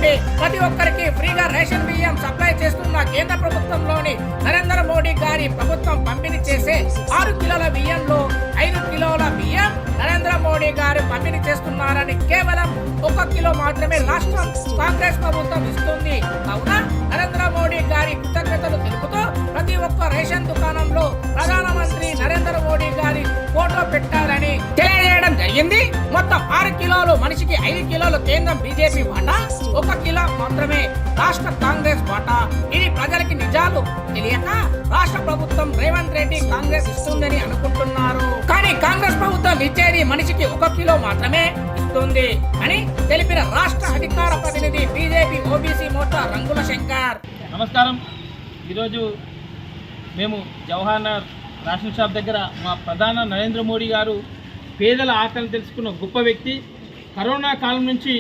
నుండి ప్రతి ఒక్కరికి ఫ్రీగా రేషన్ బియ్యం సప్లై చేస్తున్న కేంద్ర ప్రభుత్వంలోని నరేంద్ర మోడీ గారి ప్రభుత్వం పంపిణీ చేసే 6 కిలోల బియ్యంలో 5 కిలోల బియ్యం నరేంద్ర మోడీ గారు పంపిణీ చేస్తున్నారని కేవలం 1 కిలో మాత్రమే రాష్ట్రం కాంగ్రెస్ ప్రభుత్వం ఇస్తుంది. కావున నరేంద్ర మోడీ గారి కృతజ్ఞతలు తెలుపుతూ ప్రతి ఒక్క రేషన్ దుకాణంలో ప్రధానమంత్రి నరేంద్ర మోడీ గారి ఫోటో పెట్టాలని తెలియజేయడం జరిగింది. మొత్తం 6 కిలోలు మనిషికి 5 కిలోలు కేంద్రం బీజేపీ వాటా, 1 కిలో మాత్రమే రాష్ట్ర కాంగ్రెస్ వాటా. ఇది ప్రజలకి నిజాలు తెలియక రాష్ట్ర ప్రభుత్వం రేవంత్ రెడ్డి కాంగ్రెస్ ఇస్తుందని అనుకుంటున్నారు. కానీ కాంగ్రెస్ ప్రభుత్వం ఇచ్చేది మనిషికి 1 కిలో మాత్రమే ఇస్తుంది అని తెలిపిన రాష్ట్ర అధికార ప్రతినిధి బీజేపీ ఓబీసీ మోర్చా రంగుల శంకర్. నమస్కారం. ఈరోజు మేము జవహర్లాల్ రేషన్ షాప్ దగ్గర మా ప్రధాన నరేంద్ర మోడీ గారు పేదల ఆకలి తెలుసుకున్న గొప్ప వ్యక్తి. కరోనా కాలం నుంచి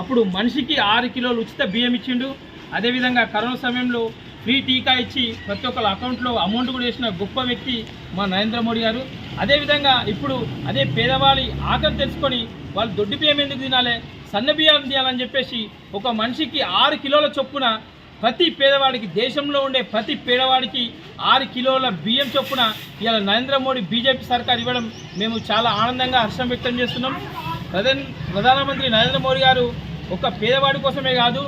అప్పుడు మనిషికి 6 కిలోలు ఉచిత బియ్యం ఇచ్చిండు. అదేవిధంగా కరోనా సమయంలో ఫ్రీ టీకా ఇచ్చి ప్రతి ఒక్కరి అకౌంట్లో అమౌంట్ కూడా వేసిన గొప్ప వ్యక్తి మా నరేంద్ర మోడీ గారు. అదేవిధంగా ఇప్పుడు అదే పేదవాళ్ళ ఆకలి తెలుసుకొని వాళ్ళు దొడ్డి బియ్యం ఎందుకు తినాలి, సన్న బియ్యం తినాలని చెప్పేసి ఒక మనిషికి 6 కిలోల చొప్పున ప్రతి పేదవాడికి, దేశంలో ఉండే ప్రతి పేదవాడికి 6 కిలోల బియ్యం చొప్పున ఇవాళ నరేంద్ర మోడీ బీజేపీ సర్కార్ ఇవ్వడం మేము చాలా ఆనందంగా హర్షం వ్యక్తం చేస్తున్నాం. ప్రధానమంత్రి నరేంద్ర మోడీ గారు ఒక పేదవాడి కోసమే కాదు,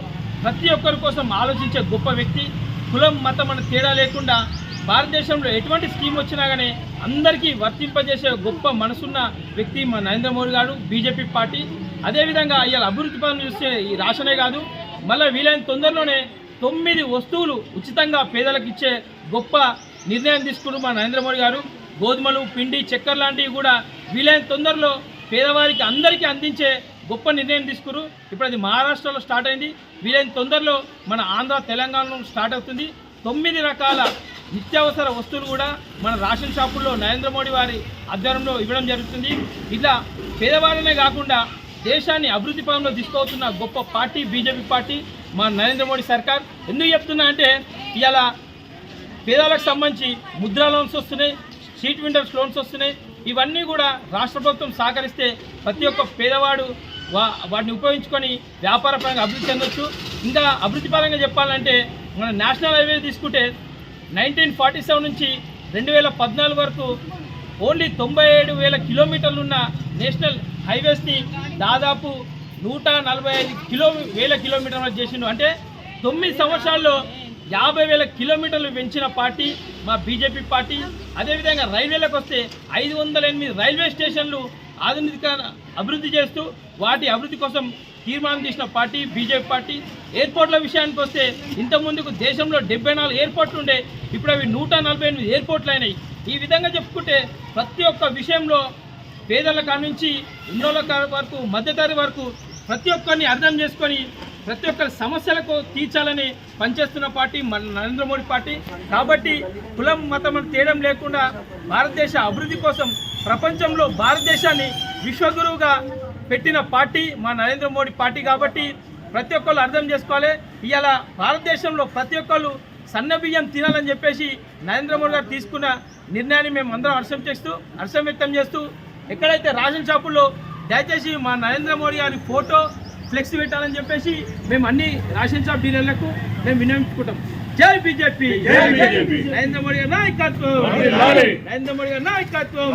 ప్రతి ఒక్కరి కోసం ఆలోచించే గొప్ప వ్యక్తి. కులం మతం అనే తేడా లేకుండా భారతదేశంలో ఎటువంటి స్కీమ్ వచ్చినా కానీ అందరికీ వర్తింపజేసే గొప్ప మనసున్న వ్యక్తి మా నరేంద్ర మోడీ గారు, బీజేపీ పార్టీ. అదేవిధంగా ఇవాళ అభివృద్ధి పనులు చూస్తే ఈ రాషనే కాదు, మళ్ళీ వీలైన తొందరలోనే 9 వస్తువులు ఉచితంగా పేదలకు ఇచ్చే గొప్ప నిర్ణయం తీసుకున్నారు మా నరేంద్ర మోడీ గారు. గోధుమలు, పిండి, చక్కెర లాంటివి కూడా వీలైన తొందరలో పేదవారికి అందరికీ అందించే గొప్ప నిర్ణయం తీసుకున్నారు. ఇప్పుడు అది మహారాష్ట్రలో స్టార్ట్ అయింది, వీలైన తొందరలో మన ఆంధ్ర, తెలంగాణలో స్టార్ట్ అవుతుంది. 9 రకాల నిత్యావసర వస్తువులు కూడా మన రేషన్ షాపుల్లో నరేంద్ర మోడీ వారి ఆధ్వర్యంలో ఇవ్వడం జరుగుతుంది. ఇట్లా పేదవాళ్ళనే కాకుండా దేశాన్ని అభివృద్ధి పదంలో తీసుకువస్తున్న గొప్ప పార్టీ బీజేపీ పార్టీ మా నరేంద్ర మోడీ సర్కార్. ఎందుకు చెప్తున్నా అంటే ఇవాళ పేదలకు సంబంధించి ముద్రా లోన్స్ వస్తున్నాయి, స్ట్రీట్ వెండర్స్ లోన్స్ వస్తున్నాయి. ఇవన్నీ కూడా రాష్ట్ర ప్రభుత్వం సహకరిస్తే ప్రతి ఒక్క పేదవాడు వాటిని ఉపయోగించుకొని వ్యాపార పరంగా అభివృద్ధి చెందొచ్చు. ఇంకా అభివృద్ధి పరంగా చెప్పాలంటే మన నేషనల్ హైవే తీసుకుంటే 1947 నుంచి 2014 వరకు ఓన్లీ 97,000 కిలోమీటర్లు ఉన్న నేషనల్ హైవేస్ని దాదాపు 145,000 కిలోమీటర్లు చేసిండు. అంటే 9 సంవత్సరాల్లో 50,000 కిలోమీటర్లు పెంచిన పార్టీ మా బీజేపీ పార్టీ. అదేవిధంగా రైల్వేలకు వస్తే 508 రైల్వే స్టేషన్లు ఆధునిక అభివృద్ధి చేస్తూ వాటి అభివృద్ధి కోసం తీర్మానం చేసిన పార్టీ బీజేపీ పార్టీ. ఎయిర్పోర్ట్ల విషయానికి వస్తే ఇంతకుముందుకు దేశంలో 74 ఎయిర్పోర్ట్లు ఉండే, ఇప్పుడు అవి 148 ఎయిర్పోర్ట్లు అయినాయి. ఈ విధంగా చెప్పుకుంటే ప్రతి ఒక్క విషయంలో పేదల కాడ నుంచి ఉన్నోళ్ళ వరకు, మధ్యతరగతి వరకు ప్రతి ఒక్కరిని అర్థం చేసుకొని ప్రతి ఒక్కరి సమస్యలకు తీర్చాలని పనిచేస్తున్న పార్టీ మన నరేంద్ర మోడీ పార్టీ. కాబట్టి కులం మతం తేడం లేకుండా భారతదేశ అభివృద్ధి కోసం ప్రపంచంలో భారతదేశాన్ని విశ్వగురువుగా పెట్టిన పార్టీ మా నరేంద్ర మోడీ పార్టీ. కాబట్టి ప్రతి ఒక్కళ్ళు అర్థం చేసుకోవాలి. ఇవాళ భారతదేశంలో ప్రతి ఒక్కళ్ళు సన్న బియ్యం తినాలని చెప్పేసి నరేంద్ర మోడీ గారు తీసుకున్న నిర్ణయాన్ని మేము అందరం హర్షం వ్యక్తం చేస్తూ ఎక్కడైతే రేషన్ షాపుల్లో దయచేసి మా నరేంద్ర మోడీ గారి ఫోటో ఫ్లెక్స్ పెట్టాలని చెప్పేసి మేము అన్ని రేషన్ షాప్ డీలర్లకు మేము విన్నవించుకుంటాం. జై బీజేపీ, నరేంద్ర మోడీ గారి నాయకత్వం, నరేంద్ర మోడీ గారి నాయకత్వం.